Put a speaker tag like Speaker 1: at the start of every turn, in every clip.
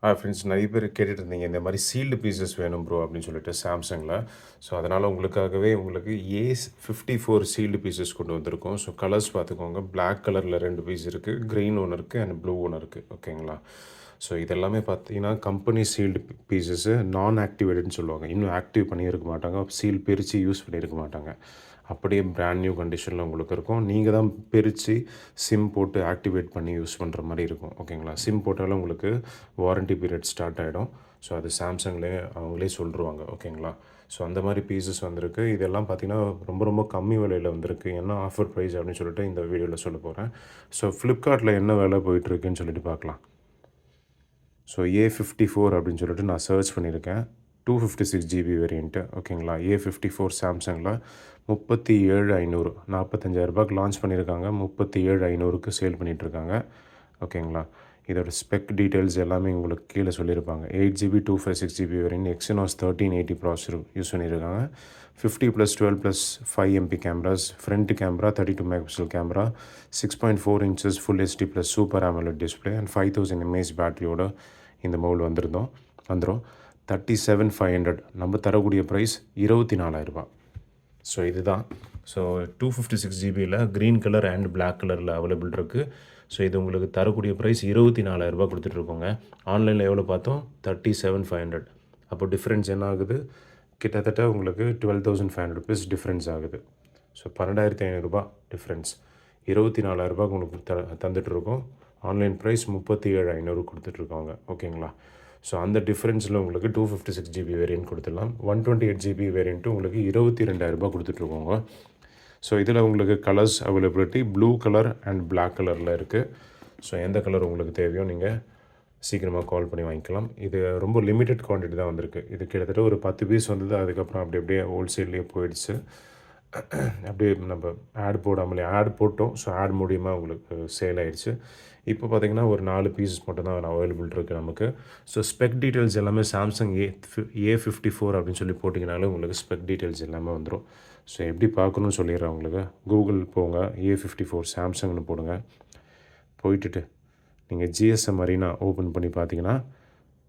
Speaker 1: Friends நிறைய பேர் கேட்டுட்டு இருந்தீங்க, இந்த மாதிரி சீல்டு பீசஸ் வேணும் ப்ரோ அப்படின்னு சொல்லிட்டு சாம்சங்கில். ஸோ அதனால் உங்களுக்காகவே உங்களுக்கு A54 சீல்டு பீசஸ் கொண்டு வந்திருக்கோம். ஸோ கலர்ஸ் பார்த்துக்கோங்க. Black கலரில் 2 பீஸ் இருக்குது, க்ரீன் ஒன்று இருக்குது அண்ட் ப்ளூ ஒன்று இருக்குது. ஓகேங்களா? ஸோ இதெல்லாமே பார்த்தீங்கன்னா கம்பெனி சீல்டு பீசஸ்ஸு, நான் ஆக்டிவேட்டட்னு சொல்லுவாங்க. இன்னும் ஆக்டிவ் பண்ணியிருக்க மாட்டாங்க, சீல் பிரித்து யூஸ் பண்ணியிருக்க மாட்டாங்க. அப்படியே பிராண்ட் நியூ கண்டிஷனில் உங்களுக்கு இருக்கும். நீங்கள் தான் பிரித்து சிம் போட்டு ஆக்டிவேட் பண்ணி யூஸ் பண்ணுற மாதிரி இருக்கும். ஓகேங்களா? சிம் போட்டாலும் உங்களுக்கு வாரண்ட்டி பீரியட் ஸ்டார்ட் ஆகிடும். ஸோ அது சாம்சங்லேயே அவங்களே சொல்லிருவாங்க. ஓகேங்களா? ஸோ அந்த மாதிரி பீசஸ் வந்திருக்கு. இதெல்லாம் பார்த்திங்கன்னா ரொம்ப ரொம்ப கம்மி விலையில் வந்திருக்கு. என்ன ஆஃபர் ப்ரைஸ் அப்படின்னு சொல்லிட்டு இந்த வீடியோவில் சொல்ல போகிறேன். ஸோ ஃப்ளிப்கார்ட்டில் என்ன விலை போயிட்டுருக்குன்னு சொல்லிட்டு பார்க்கலாம். ஸோ A54 அப்படின்னு சொல்லிட்டு நான் சர்ச் பண்ணியிருக்கேன். 256 GB வேரியண்ட்டு. ஓகேங்களா? A54 சாம்சங்கில் 37,500, 45,000 லான்ச் பண்ணியிருக்காங்க. 37,500க்கு சேல் பண்ணிகிட்ருக்காங்க. ஓகேங்களா? இதோட ஸ்பெக் டீட்டெயில்ஸ் எல்லாமே உங்களுக்கு கீழே சொல்லியிருப்பாங்க. 8GB 256 GB variant, Exynos 1380 processor use பண்ணியிருக்காங்க. 50+12+5 MP cameras, front camera 32 megapixel camera, 6.4 inches full HD plus super AMOLED display and 5000 mAh பேட்டரியோட இந்த மொபைல் வந்துடும். 37,500. நம்ம தரக்கூடிய ப்ரைஸ் 24,000. ஸோ இதுதான். ஸோ 256 ஜிபியில் க்ரீன் கலர் அண்ட் பிளாக் கலரில் அவைலபிள் இருக்குது. ஸோ இது உங்களுக்கு தரக்கூடிய ப்ரைஸ் 24,000 கொடுத்துட்ருக்கோங்க. ஆன்லைனில் எவ்வளோ பார்த்தோம்? 37,500. அப்போ டிஃப்ரென்ஸ் என்ன ஆகுது? கிட்டத்தட்ட உங்களுக்கு 12,500 ருபீஸ் டிஃப்ரென்ஸ் ஆகுது. So 12,500 difference. 24,000 உங்களுக்கு தந்துட்டுருக்கோம். ஆன்லைன் ப்ரைஸ் 37,500 கொடுத்துட்ருக்காங்க. ஓகேங்களா? ஸோ அந்த டிஃப்ரென்ஸில் உங்களுக்கு 256 ஜிபி வேரியன்ட் கொடுத்துடலாம். 128 ஜிபி வேரியண்ட்டு உங்களுக்கு 22,000 கொடுத்துட்ருக்கோங்க. ஸோ இதில் உங்களுக்கு colours availability blue colour and black கலரில் இருக்குது. ஸோ எந்த கலர் உங்களுக்கு தேவையோ நீங்கள் சீக்கிரமாக கால் பண்ணி வாங்கிக்கலாம். இது ரொம்ப லிமிட்டட் குவான்டிட்டி தான் வந்திருக்கு. இது கிட்டத்தட்ட ஒரு 10 பீஸ் வந்தது. அதுக்கப்புறம் அப்படியே ஹோல்சேல்லையே போயிடுச்சு. அப்படியே நம்ம ஆட் போட்டோம். ஸோ ஆட் மூலியமாக உங்களுக்கு சேல் ஆகிடுச்சு. இப்போ பார்த்திங்கன்னா ஒரு 4 பீசஸ் மட்டும் தான் அவைலபிள் இருக்குது நமக்கு. ஸோ ஸ்பெக் டீட்டெயில்ஸ் எல்லாமே சாம்சங் A54 அப்படின்னு சொல்லி போட்டிங்கனாலும் உங்களுக்கு ஸ்பெக் டீட்டெயில்ஸ் எல்லாமே வந்துடும். ஸோ எப்படி பார்க்கணுன்னு சொல்லிடுறேன் உங்களுக்கு. கூகுள் போங்க, A54 சாம்சங்னு போடுங்க. போயிட்டுட்டு நீங்கள் GSM Arena ஓப்பன் பண்ணி பார்த்தீங்கன்னா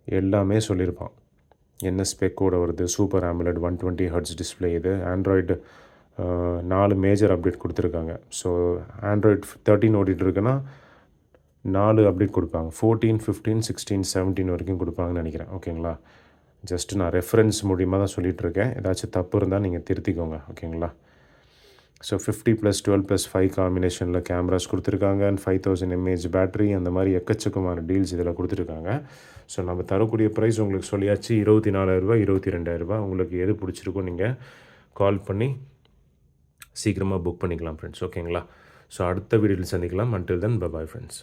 Speaker 1: எல்லாமே சொல்லியிருப்பான். என்ன ஸ்பெக்கோடு வருது, சூப்பர் AMOLED 120 Hz டிஸ்பிளே, இது ஆண்ட்ராய்டு 4 மேஜர் அப்டேட் கொடுத்துருக்காங்க. ஸோ ஆண்ட்ராய்டு 13 ஓடிட்டுருக்குன்னா 4 அப்டேட் கொடுப்பாங்க. 14, 15, 16, 17 வரைக்கும் கொடுப்பாங்கன்னு நினைக்கிறேன். ஓகேங்களா? ஜஸ்ட் நான் ரெஃபரன்ஸ் மூலியமாக தான் சொல்லிகிட்ருக்கேன். ஏதாச்சும் தப்பு இருந்தால் நீங்கள் திருத்திக்கோங்க. ஓகேங்களா? ஸோ 50+12+5 காம்பினேஷனில் கேமராஸ் கொடுத்துருக்காங்க அண்ட் 5000 mAh பேட்டரி, அந்த மாதிரி எக்கச்சக்கமான டீல்ஸ் இதில் கொடுத்துருக்காங்க. ஸோ நம்ம தரக்கூடிய ப்ரைஸ் உங்களுக்கு சொல்லியாச்சு, 24,000, 22,000. உங்களுக்கு எது பிடிச்சிருக்கோ நீங்கள் கால் பண்ணி சீக்கிரமாக புக் பண்ணிக்கலாம் ஃப்ரெண்ட்ஸ். ஓகேங்களா? ஸோ அடுத்த வீடியோவில் சந்திக்கலாம். Until then bye bye friends.